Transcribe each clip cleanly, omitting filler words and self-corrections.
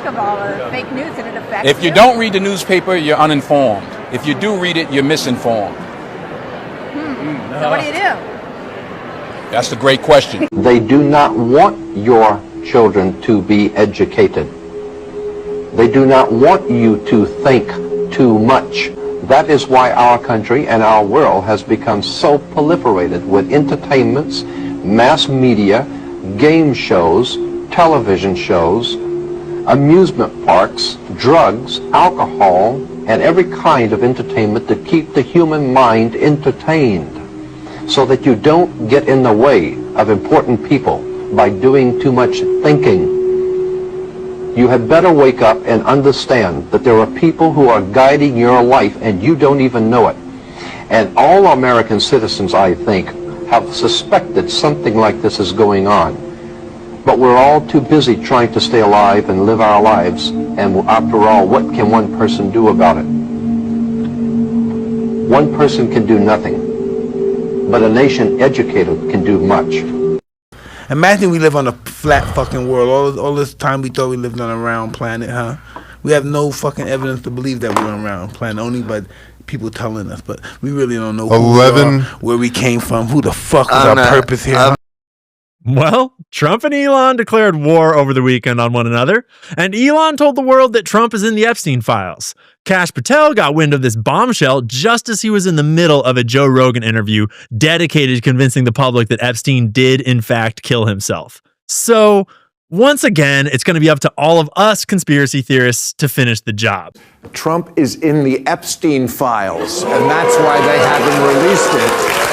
of all the fake news and it affects If you don't read the newspaper, you're uninformed. If you do read it, you're misinformed. So what do you do? That's a great question. They do not want your children to be educated. They do not want you to think too much. That is why our country and our world has become so proliferated with entertainments, mass media, game shows, television shows, amusement parks, drugs, alcohol, and every kind of entertainment to keep the human mind entertained so that you don't get in the way of important people by doing too much thinking. You had better wake up and understand that there are people who are guiding your life and you don't even know it. And all American citizens, I think, have suspected something like this is going on. But we're all too busy trying to stay alive and live our lives. And after all, what can one person do about it? One person can do nothing. But a nation educated can do much. Imagine we live on a flat fucking world. All this time we thought we lived on a round planet, huh? We have no fucking evidence to believe that we're on a round planet, only by people telling us. But we really don't know who we are, where we came from, who the fuck was our purpose here. Well, Trump and Elon declared war over the weekend on one another, and Elon told the world that Trump is in the Epstein files. Kash Patel got wind of this bombshell just as he was in the middle of a Joe Rogan interview dedicated to convincing the public that Epstein did, in fact, kill himself. So, once again, it's going to be up to all of us conspiracy theorists to finish the job. Trump is in the Epstein files, and that's why they haven't released it.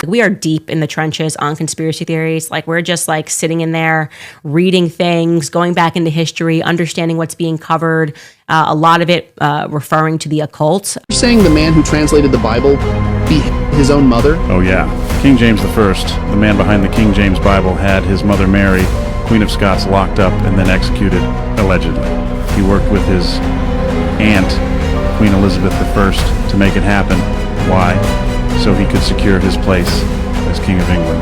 We are deep in the trenches on conspiracy theories. Like, we're just like sitting in there, reading things, going back into history, understanding what's being covered. A lot of it referring to the occult. You're saying the man who translated the Bible be his own mother? Oh yeah. King James I, the man behind the King James Bible, had his mother Mary, Queen of Scots, locked up and then executed, allegedly. He worked with his aunt, Queen Elizabeth I, to make it happen. Why? So he could secure his place as King of England.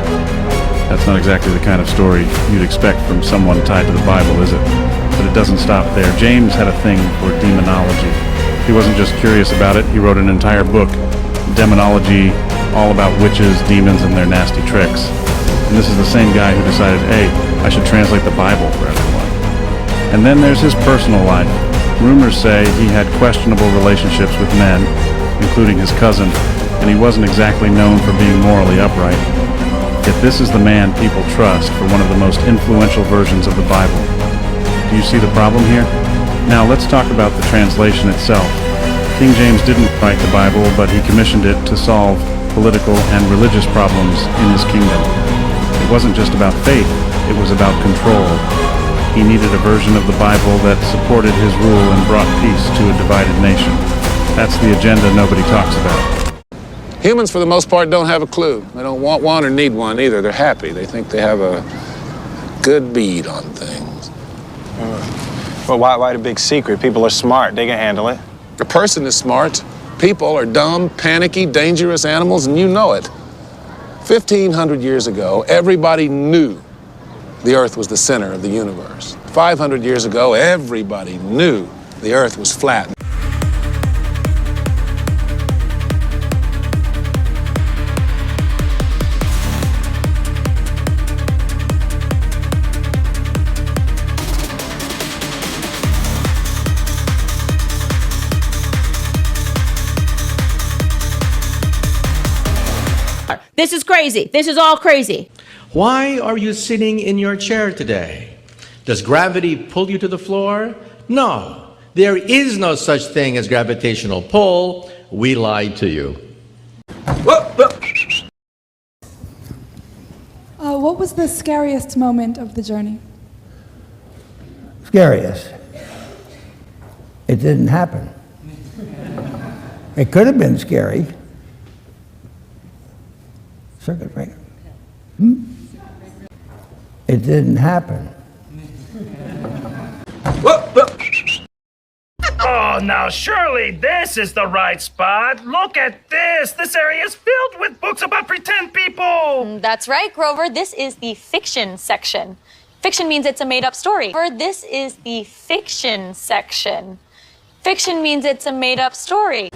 That's not exactly the kind of story you'd expect from someone tied to the Bible, is it? But it doesn't stop there. James had a thing for demonology. He wasn't just curious about it, he wrote an entire book, Demonology, all about witches, demons, and their nasty tricks. And this is the same guy who decided, hey, I should translate the Bible for everyone. And then there's his personal life. Rumors say he had questionable relationships with men, including his cousin, and he wasn't exactly known for being morally upright. Yet this is the man people trust for one of the most influential versions of the Bible. Do you see the problem here? Now let's talk about the translation itself. King James didn't write the Bible, but he commissioned it to solve political and religious problems in his kingdom. It wasn't just about faith, it was about control. He needed a version of the Bible that supported his rule and brought peace to a divided nation. That's the agenda nobody talks about. Humans, for the most part, don't have a clue. They don't want one or need one either. They're happy. They think they have a good bead on things. Well, why the big secret? People are smart. They can handle it. A person is smart. People are dumb, panicky, dangerous animals, and you know it. 1,500 years ago, everybody knew the Earth was the center of the universe. 500 years ago, everybody knew the Earth was flat. This is crazy. This is all crazy. Why are you sitting in your chair today? Does gravity pull you to the floor? No. There is no such thing as gravitational pull. We lied to you. What was the scariest moment of the journey? Scariest? It didn't happen. It could have been scary. Circuit breaker. It didn't happen. Oh, now surely this is the right spot. Look at this. This area is filled with books about pretend people. That's right, Grover. This is the fiction section. Fiction means it's a made-up story. This is the fiction section. Fiction means it's a made-up story.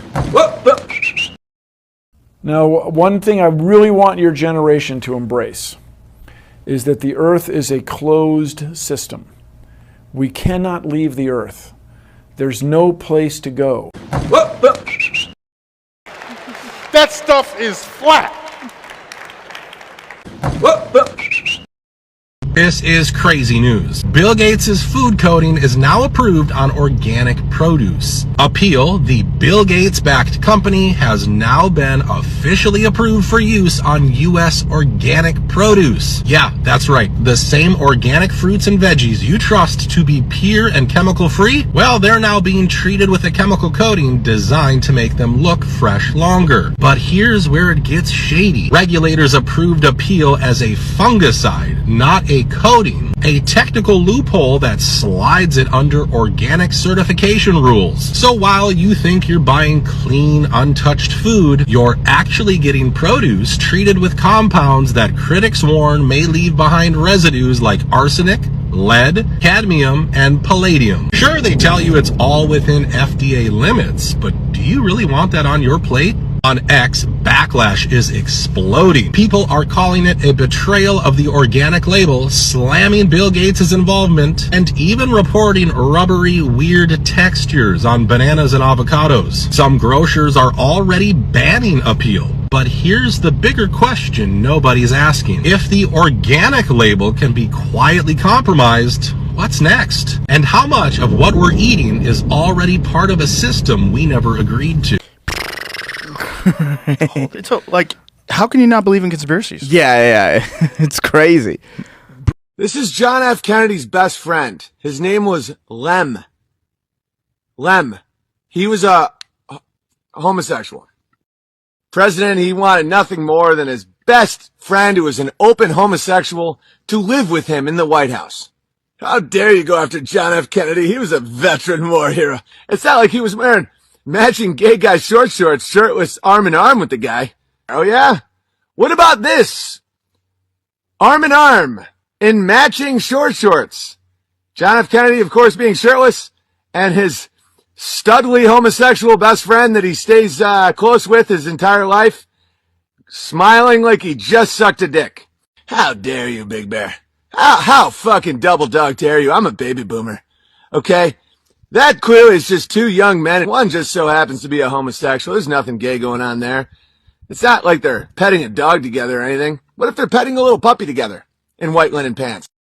Now, one thing I really want your generation to embrace is that the Earth is a closed system. We cannot leave the Earth. There's no place to go. That stuff is flat. This is crazy news. Bill Gates' food coding is now approved on organic produce. Appeal, the Bill Gates-backed company, has now been officially approved for use on U.S. organic produce. Yeah, that's right. The same organic fruits and veggies you trust to be pure and chemical-free, well, they're now being treated with a chemical coating designed to make them look fresh longer. But here's where it gets shady. Regulators approved Appeal as a fungicide, not a coating, a technical loophole that slides it under organic certification rules. So while you think you're buying clean, untouched food, you're actually getting produce treated with compounds that critics warn may leave behind residues like arsenic, lead, cadmium, and palladium. Sure, they tell you it's all within FDA limits, but do you really want that on your plate? On X, backlash is exploding. People are calling it a betrayal of the organic label, slamming Bill Gates' involvement, and even reporting rubbery, weird textures on bananas and avocados. Some grocers are already banning Appeal. But here's the bigger question nobody's asking. If the organic label can be quietly compromised, what's next? And how much of what we're eating is already part of a system we never agreed to? So, like, how can you not believe in conspiracies? Yeah. It's crazy. This is John F. Kennedy's best friend. His name was Lem. He was a homosexual. President, he wanted nothing more than his best friend, who was an open homosexual, to live with him in the White House. How dare you go after John F. Kennedy? He was a veteran war hero. It's not like he was wearing matching gay guy short shorts, shirtless, arm in arm with the guy. Oh yeah? What about this? Arm in arm in matching short shorts. John F. Kennedy, of course, being shirtless, and his studly homosexual best friend that he stays close with his entire life, smiling like he just sucked a dick. How dare you, Big Bear? How fucking double dog dare you? I'm a baby boomer. Okay? That clearly is just two young men. One just so happens to be a homosexual. There's nothing gay going on there. It's not like they're petting a dog together or anything. What if they're petting a little puppy together in white linen pants?